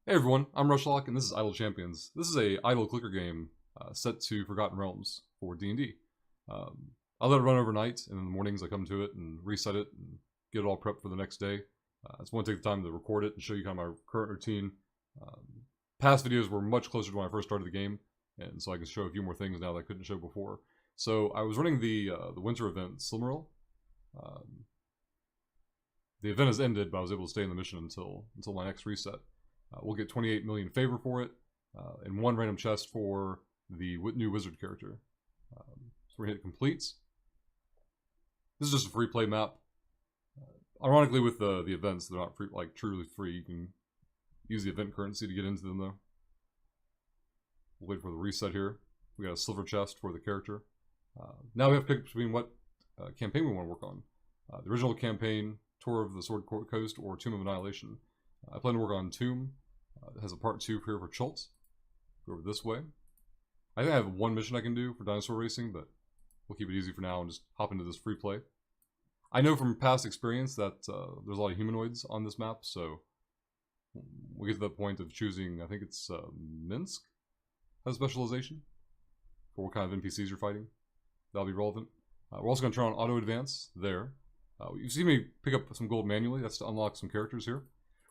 Hey everyone, I'm Rushlock, and this is Idle Champions. This is a idle clicker game set to Forgotten Realms for D&D. I let it run overnight, and in the mornings I come to it and reset it and get it all prepped for the next day. I just want to take the time to record it and show you kind of my current routine. Past videos were much closer to when I first started the game, and so I can show a few more things now that I couldn't show before. So I was running the winter event, Silmaril. The event has ended, but I was able to stay in the mission until my next reset. We'll get 28 million favor for it, and one random chest for the new wizard character. So we're going to hit complete. This is just a free play map. Ironically, with the events, they're not free, like truly free. You can use the event currency to get into them, though. We'll wait for the reset here. We got a silver chest for the character. Now we have to pick between what campaign we want to work on. The original campaign, Tour of the Sword Coast, or Tomb of Annihilation. I plan to work on Tomb. It has a part 2 here for Chult. Go over this way. I think I have one mission I can do for dinosaur racing, but we'll keep it easy for now and just hop into this free play. I know from past experience that there's a lot of humanoids on this map, so we'll get to that point of choosing, I think it's Minsk has specialization for what kind of NPCs you're fighting. That'll be relevant. We're also going to turn on auto advance there. You see me pick up some gold manually. That's to unlock some characters here.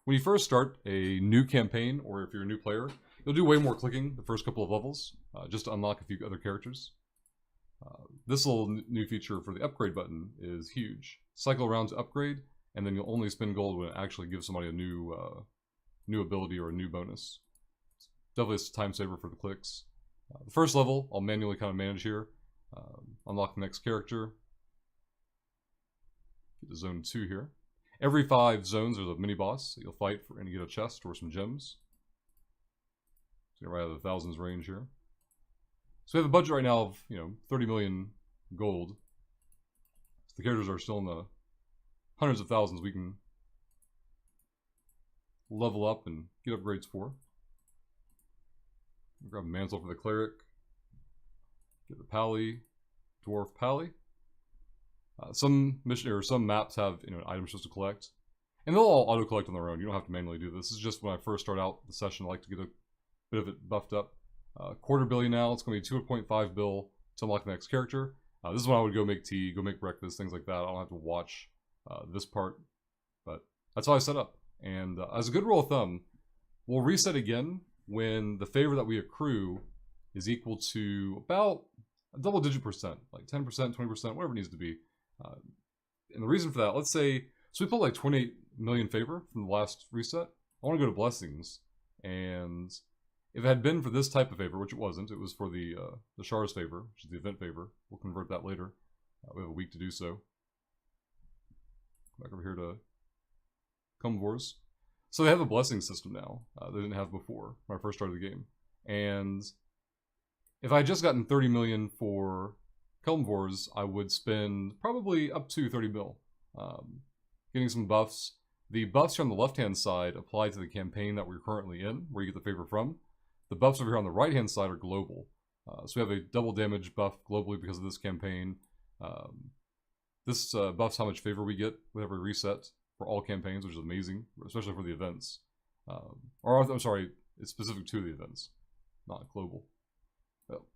When you first start a new campaign, or if you're a new player, you'll do way more clicking the first couple of levels, just to unlock a few other characters. This little new feature for the upgrade button is huge. Cycle around to upgrade, and then you'll only spend gold when it actually gives somebody a new ability or a new bonus. It's definitely a time saver for the clicks. The first level, I'll manually kind of manage here. Unlock the next character. Get to zone 2 here. Every 5 zones, there's a mini-boss that you'll fight for and you get a chest or some gems. So you're right out of the thousands range here. So we have a budget right now of, 30 million gold. So the characters are still in the hundreds of thousands we can level up and get upgrades for. Grab a mantle for the cleric. Get the pally, dwarf pally. Some maps have items just to collect, and they'll all auto collect on their own. You don't have to manually do this. This is just when I first start out the session. I like to get a bit of it buffed up. Quarter billion now. It's going to be 2.5 bill to unlock the next character. This is when I would go make tea, go make breakfast, things like that. I don't have to watch this part, but that's how I set up. And as a good rule of thumb, we'll reset again when the favor that we accrue is equal to about a double-digit percent, like 10%, 20%, whatever it needs to be. And the reason for that, let's say, so we pulled like 28 million favor from the last reset. I want to go to blessings, and if it had been for this type of favor, which it wasn't, it was for the Shar's favor, which is the event favor. We'll convert that later. We have a week to do so. Back over here to Combvors. So they have a blessing system now. They didn't have before when I first started the game. And if I had just gotten 30 million for Combvors, I would spend probably up to 30 mil. Getting some buffs. The buffs here on the left-hand side apply to the campaign that we're currently in, where you get the favor from. The buffs over here on the right-hand side are global. So we have a double damage buff globally because of this campaign. This buffs how much favor we get with every reset for all campaigns, which is amazing, especially for the events. I'm sorry, it's specific to the events, not global.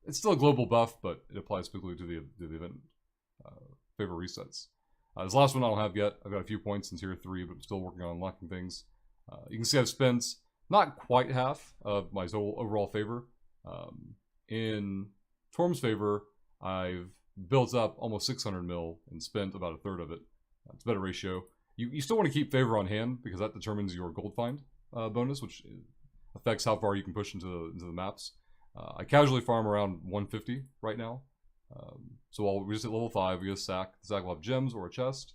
It's still a global buff, but it applies specifically to the event favor resets. This last one I don't have yet. I've got a few points in tier 3, but I'm still working on unlocking things. You can see I've spent not quite half of my overall favor. In Torm's favor, I've built up almost 600 mil and spent about a third of it. It's a better ratio. You still want to keep favor on hand because that determines your gold find bonus, which affects how far you can push into the maps. I casually farm around 150 right now. So while we just hit level 5, we get a sack. The sack will have gems or a chest.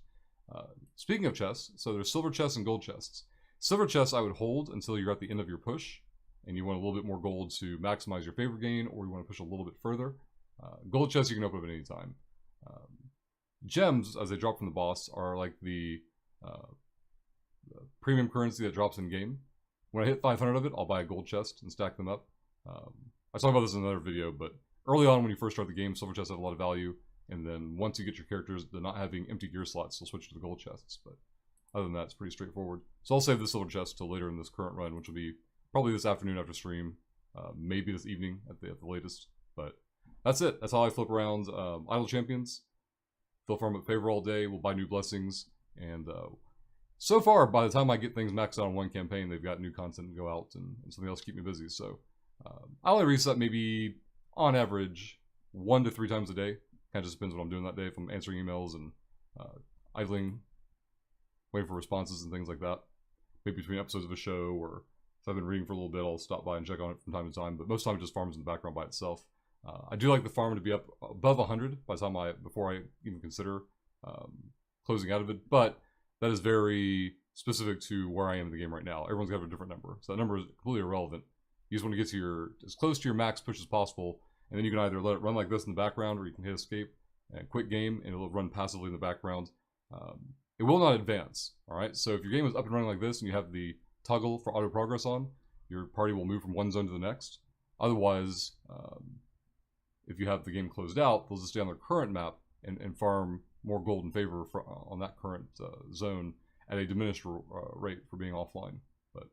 Speaking of chests, so there's silver chests and gold chests. Silver chests I would hold until you're at the end of your push, and you want a little bit more gold to maximize your favor gain, or you want to push a little bit further. Gold chests you can open up at any time. Gems, as they drop from the boss, are like the premium currency that drops in game. When I hit 500 of it, I'll buy a gold chest and stack them up. I talked about this in another video, but early on when you first start the game, silver chests have a lot of value, and then once you get your characters, they're not having empty gear slots, they'll switch to the gold chests, but other than that, it's pretty straightforward. So I'll save the silver chest till later in this current run, which will be probably this afternoon after stream, maybe this evening at the latest. But that's it. That's how I flip around Idle Champions. They'll farm at favor all day. We'll buy new blessings. And so far, by the time I get things maxed out on one campaign, they've got new content to go out and something else to keep me busy. So I only reset maybe, on average, 1 to 3 times a day. Kind of just depends what I'm doing that day. If I'm answering emails and idling, waiting for responses and things like that. Maybe between episodes of a show, or if I've been reading for a little bit, I'll stop by and check on it from time to time. But most of the time, it just farms in the background by itself. I do like the farm to be up above 100 by the time before I even consider closing out of it. But that is very specific to where I am in the game right now. Everyone's got a different number, so that number is completely irrelevant. You just want to get to as close to your max push as possible, and then you can either let it run like this in the background, or you can hit escape and quit game, and it'll run passively in the background. It will not advance. All right. So if your game is up and running like this, and you have the toggle for auto progress on, your party will move from one zone to the next. Otherwise, if you have the game closed out, they'll just stay on their current map and farm more gold in favor on that current zone at a diminished rate for being offline. But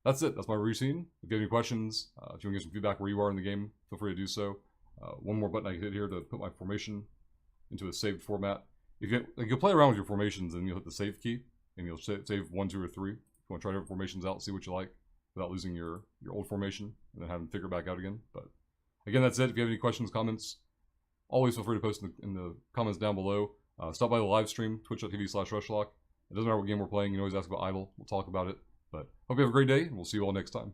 that's it. That's my routine. If you have any questions, if you want to get some feedback where you are in the game, feel free to do so. One more button I can hit here to put my formation into a saved format. You'll play around with your formations, and you'll hit the save key, and you'll save 1, 2, or 3. If you want to try different formations out, see what you like, without losing your old formation, and then having to figure it back out again. But again, that's it. If you have any questions, comments, always feel free to post in the comments down below. Stop by the live stream, twitch.tv/rushlock. It doesn't matter what game we're playing. You can always ask about Idle. We'll talk about it. But hope you have a great day, and we'll see you all next time.